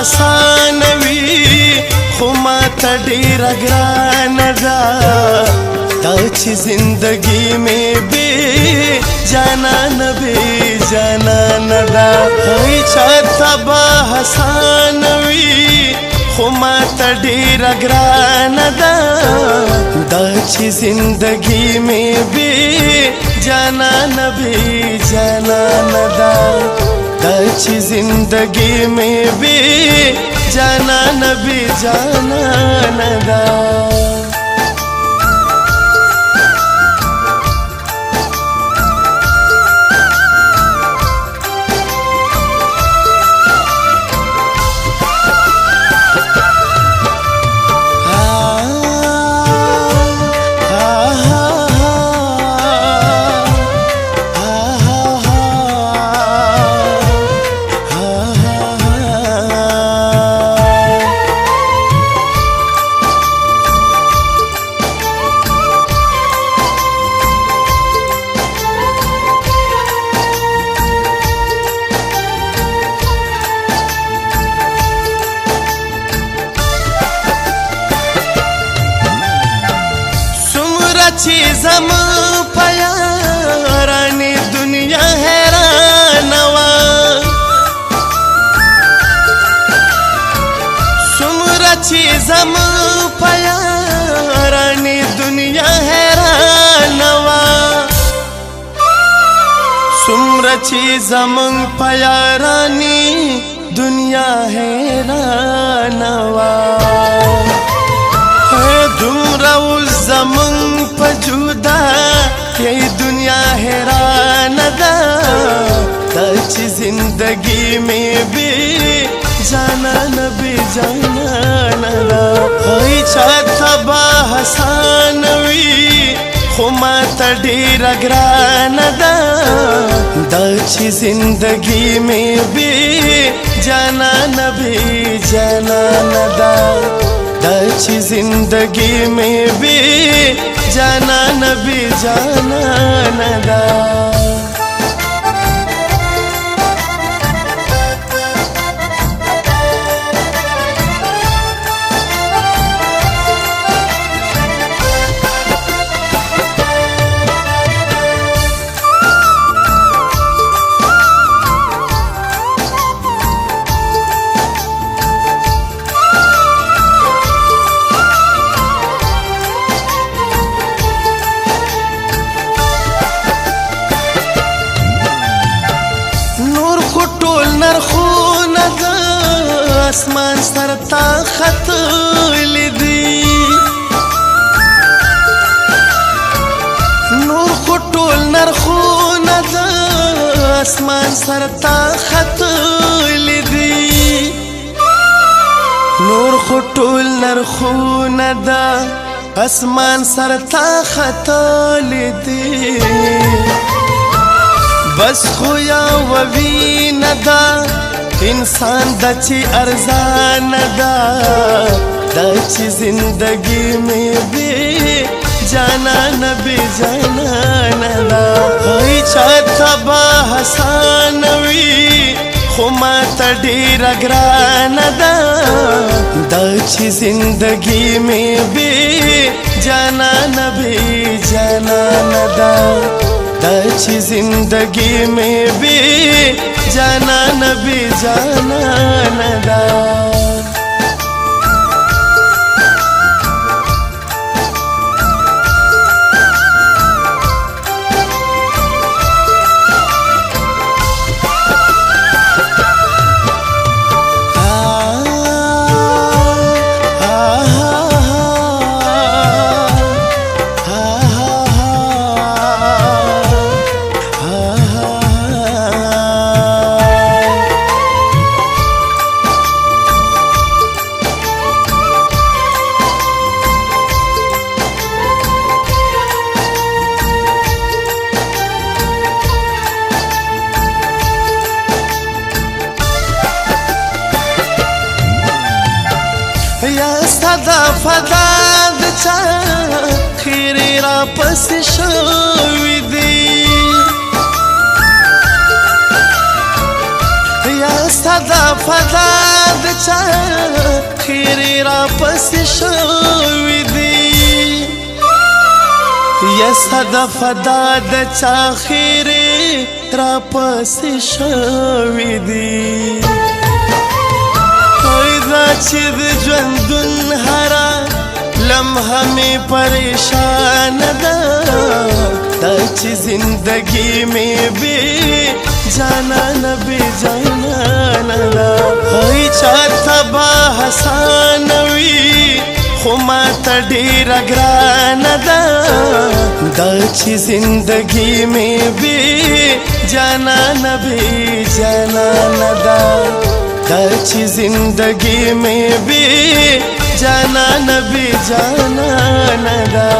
حسان وي خو ما ته ډېره ګرانه ده دا چې زندګي مې بې جانانه ده هی چاته به حسان وي خو ما ته ډېره ګرانه ده دا چې زندګي مې بې جانانه ده دا چې زندګي مې بې جانانه ده چې زمون په یارانې دنیا حیرانه وه څومره چې زمون په یارانې دنیا حیرانه وه څومره چې زمون په یارانې دنیا حیرانه وه دومره اوس زمون په جدا یې دنیا حیرانه ده دا چې زندګي مې بې جانانه ده هی چاته به حسان وي خو ما ته ډېره ګرانه ده دا چې زندګي مې بې جانانه ده دا چې زندګي مې بې جانانه ده نرخونه د اسمان سر ته ختلي دي نور خو ټول نرخونه د اسمان سر ته ختلي دي نور خو ټول نرخونه د اسمان سر ته ختلي دي بس خو یا ووینه ده انسان د چې ارزانه ده دا چې زندګي مې بې جانانه ده هی چاته به حسان وي خو ما ته ډېره ګرانه ده دا چې زندګي مې بې جانانه ده دا چې زندګي مې بې جانانه ده فدا د چا خیری را پس شوی دی یا صدا فدا د چا خیرې را پسې شوي دي یا صدا فدا د چا خیرې را پسې شوي دي دا چې د ژوندون هره لمحه مې پریشان ده دا چې زندگی مې بې جانانه بې جانانه ده هی چاته به حسانه وي خو ماته ډېره ګرانه ده دا چې زندگی مې بې جانانه بې جانانه ده دا چې زندگی مې بې جانانه بې جانانه ده